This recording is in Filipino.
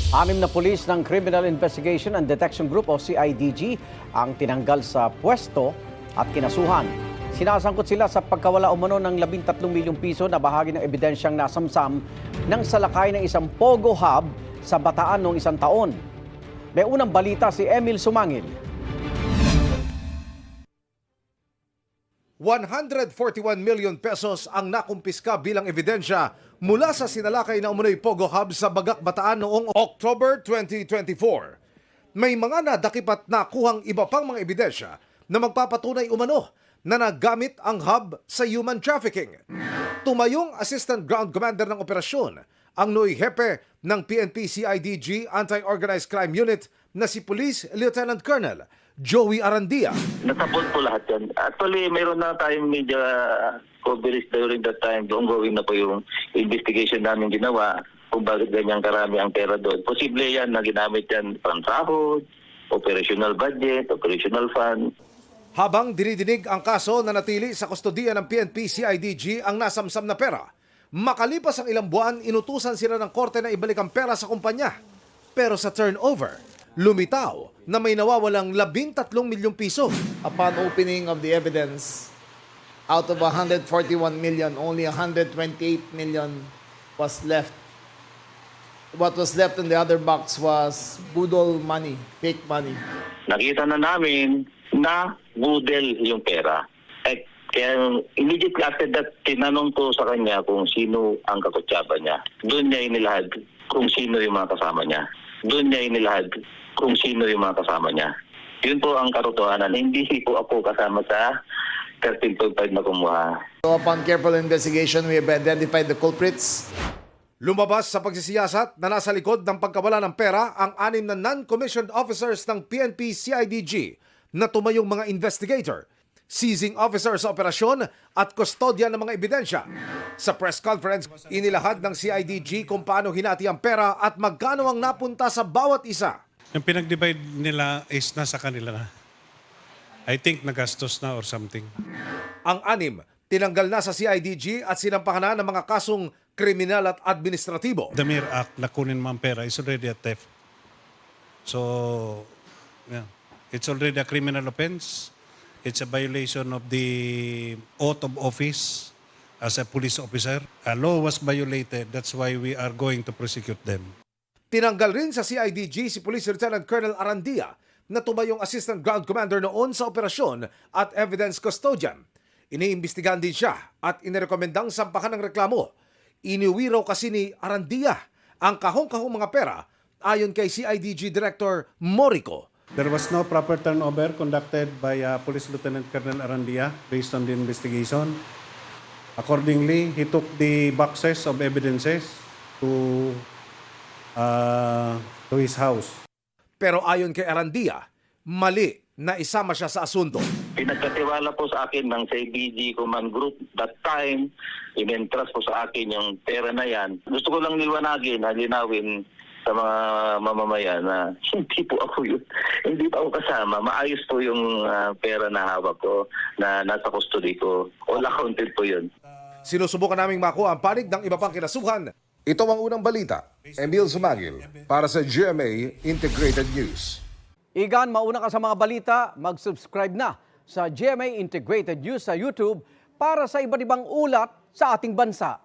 Anim na pulis ng Criminal Investigation and Detection Group o CIDG ang tinanggal sa pwesto at kinasuhan. Sinasangkot sila sa pagkawala umano ng 13 milyong piso na bahagi ng ebidensyang nasamsam ng salakay ng isang Pogo Hub sa Bataan noong isang taon. May unang balita si Emil Sumangil. 141 million pesos ang nakumpiska bilang ebidensya mula sa sinalakay na umunoy Pogo Hub sa Bagak, Bataan noong October 2024. May mga nadakip at nakuhang iba pang mga ebidensya na magpapatunay umano na nagamit ang hub sa human trafficking. Tumayong Assistant Ground Commander ng operasyon ang Noy Hepe ng PNP CIDG Anti-Organized Crime Unit na si Police Lieutenant Colonel Joey Arandia. Nasabot po lahat yan. Actually, mayroon na tayong media coverage during that time. Ongoing na po yung investigation namin ginawa kung bakit ganyan karami ang pera doon. Posible yan na ginamit yan pang sahod, operational budget, operational fund. Habang dinidinig ang kaso na natili sa kustodiya ng PNP CIDG ang nasamsam na pera, makalipas ang ilang buwan, inutusan sila ng korte na ibalik ang pera sa kumpanya. Pero sa turnover, lumitaw na may nawawalang 13 milyong piso. Upon opening of the evidence, out of 141 million, only 128 million was left. What was left in the other box was budol money, fake money. Nakita na namin na budel yung pera. Kaya immediately after that, tinanong ko sa kanya kung sino ang kakutsaba niya. Doon niya inilahad kung sino yung mga kasama niya. Doon niya inilahad kung sino yung mga kasama niya. Yun po ang katotohanan. Hindi po ako kasama sa 13.5 na kumuha. So upon careful investigation, we have identified the culprits. Lumabas sa pagsisiyasat na nasa likod ng pagkawala ng pera ang 6 na non-commissioned officers ng PNP CIDG na tumayong mga investigator, seizing officer sa operasyon at kustodya ng mga ebidensya. Sa press conference, inilahad ng CIDG kung paano hinati ang pera at magkano ang napunta sa bawat isa. Yung pinag-divide nila is nasa kanila na. I think nagastos na or something. Ang 6, tinanggal na sa CIDG at sinampahan na ng mga kasong kriminal at administratibo. The mere act na kunin mo ang pera is already a theft. So, yeah, it's already a criminal offense. It's a violation of the oath of office as a police officer. A law was violated. That's why we are going to prosecute them. Tinanggal rin sa CIDG si Police Lieutenant Colonel Arandia na tumayong Assistant Ground Commander noon sa operasyon at evidence custodian. Iniimbestigahan din siya at inirekomendang sampahan ng reklamo. Iniuwi raw kasi ni Arandia ang kahong-kahong mga pera ayon kay CIDG Director Morico. There was no proper turnover conducted by Police Lieutenant Colonel Arandia based on the investigation. Accordingly, he took the boxes of evidences to his house. Pero ayon kay Arandia, mali na isama siya sa asunto. Pinagkatiwala po sa akin ng CIDG Command Group that time, in-entrust po sa akin yung pera na yan. Gusto ko lang liwanagin, linawin sa mga mamamayan na hindi po ako yun. Hindi po ako kasama. Maayos po yung pera na hawak ko, na nasa custody ko. All accounted po yun. Sinusubukan naming makuha ang panig ng iba pang kinasuhan. Ito ang unang balita. Emil Sumangil para sa GMA Integrated News. Igan, mauna ka sa mga balita, mag-subscribe na sa GMA Integrated News sa YouTube para sa iba't ibang ulat sa ating bansa.